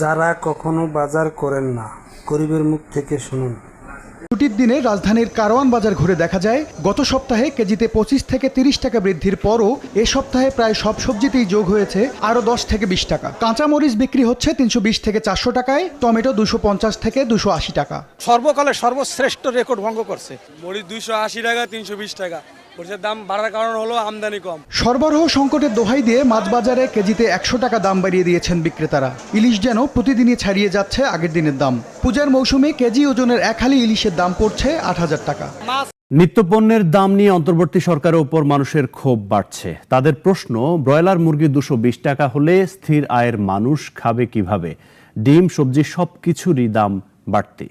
যারা কখনো বাজার করেন না, গরিবের মুখ থেকে শুনুন। ছুটির দিনে রাজধানীর কারওয়ান বাজার ঘুরে দেখা যায় গত সপ্তাহে কেজিতে 25 থেকে 30 টাকা বৃদ্ধির পরও এ সপ্তাহে প্রায় সব সবজিতেই যোগ হয়েছে আরও 10 থেকে 20 টাকা। কাঁচামরিচ বিক্রি হচ্ছে 320 থেকে 400 টাকায়, টমেটো 250 থেকে 280 টাকা। সর্বকালে সর্বশ্রেষ্ঠ রেকর্ড ভঙ্গ করছে। মরিচ 280 টাকা, 320 টাকা। মরিচের দাম বাড়ার কারণ হলো আমদানি কম। সরবরাহ সংকটের দোহাই দিয়ে মাছ বাজারে কেজিতে 100 টাকা দাম বাড়িয়ে দিয়েছেন বিক্রেতারা। ইলিশ যেন প্রতিদিনই ছাড়িয়ে যাচ্ছে আগের দিনের দাম। পূজার মৌসুমে কেজি ওজনের এক হালি ইলিশের দাম পড়ছে 8,000 টাকা। নিত্যপণ্যের দাম নিয়ে অন্তর্বর্তী সরকারের উপর মানুষের ক্ষোভ বাড়ছে। তাদের প্রশ্ন, ব্রয়লার মুরগি 220 টাকা হলে স্থির আয়ের মানুষ খাবে কিভাবে? ডিম, সবজি সবকিছুরই দাম বাড়তি।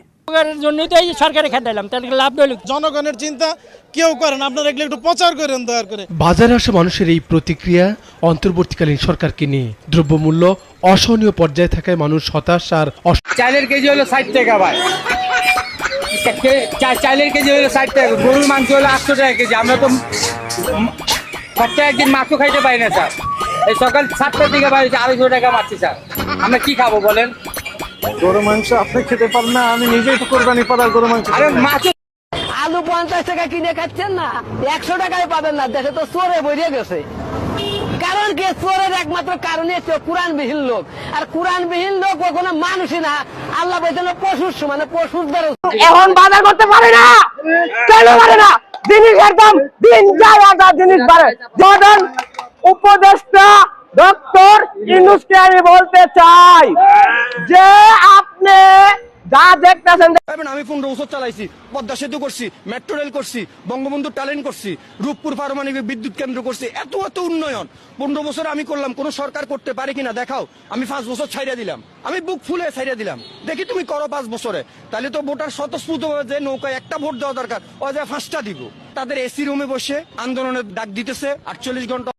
জন্যই তো এই সরকারে খেতাইলাম, তার লাভ হলো। জনগণের চিন্তা কেউ করেন, আপনারা এগুলো একটু প্রচার করেন দয়া করে। বাজারে আসা মানুষের এই প্রতিক্রিয়া অন্তর্বর্তীকালীন সরকারকে নিয়ে। দ্রব্যমূল্য অসহনীয় পর্যায়ে থাকায় মানুষ হতাশ আর চালের কেজি হলো 60 টাকা ভাই, চালের কেজি হলো 60 টাকা, গরুর মাংস হলো 800 টাকা কেজি। আমরা তো সপ্তাহে একদিন মাংস খাইতে পারি না স্যার। এই সকাল 7টার দিকে পাই 250 টাকা মারছি স্যার। আমরা কি খাবো বলেন? গরু মাংস আপনি খেতে পারেন না, আমি নিজেই তো কোরবানি পাড়ার গরু মাংস। আরে মাছ আলু 50 টাকা কিনে খাচ্ছেন না, 100 টাকায় পাবেন না। দেশে তো চোরে বেরিয়ে গেছে। কারণ কি? চোরের একমাত্র কারণই হচ্ছে কোরআনবিহীন লোক। আর কোরআনবিহীন লোক কোনো মানুষই না, আল্লাহ বলছেন পশুর সমানে, পশুর দ্বারা। এখন বাজার করতে পারে না, কেন পারে না? জিনিসের দাম দিন যায়, আর জিনিস বাড়ে। জর্ডান উপদেষ্টা ডক্টর ইউনূসকে আমি বলতে চাই যে আপনি যা দেখতেছেন, আমি 15 বছর চালাইছি, পদ্মা সেতু করছি, মেট্রো রেল করছি, বঙ্গবন্ধু ট্যালেন্ট করছি, রূপপুর পারমাণবিক বিদ্যুৎ কেন্দ্র করছি। এত এত উন্নয়ন 15 বছর আমি করলাম, কোন সরকার করতে পারে কিনা দেখাও। আমি 5 বছর ছাইড়া দিলাম, আমি বুক ফুলে ছাইড়া দিলাম। দেখি তুমি করো 5 বছরে, তাহলে তো ভোটার স্বতঃস্ফূর্ত যে নৌকায় একটা ভোট দেওয়া দরকার, ও যা 5টা দিব। তাদের এসি রুমে বসে আন্দোলনের ডাক দিতেছে 48 ঘন্টা।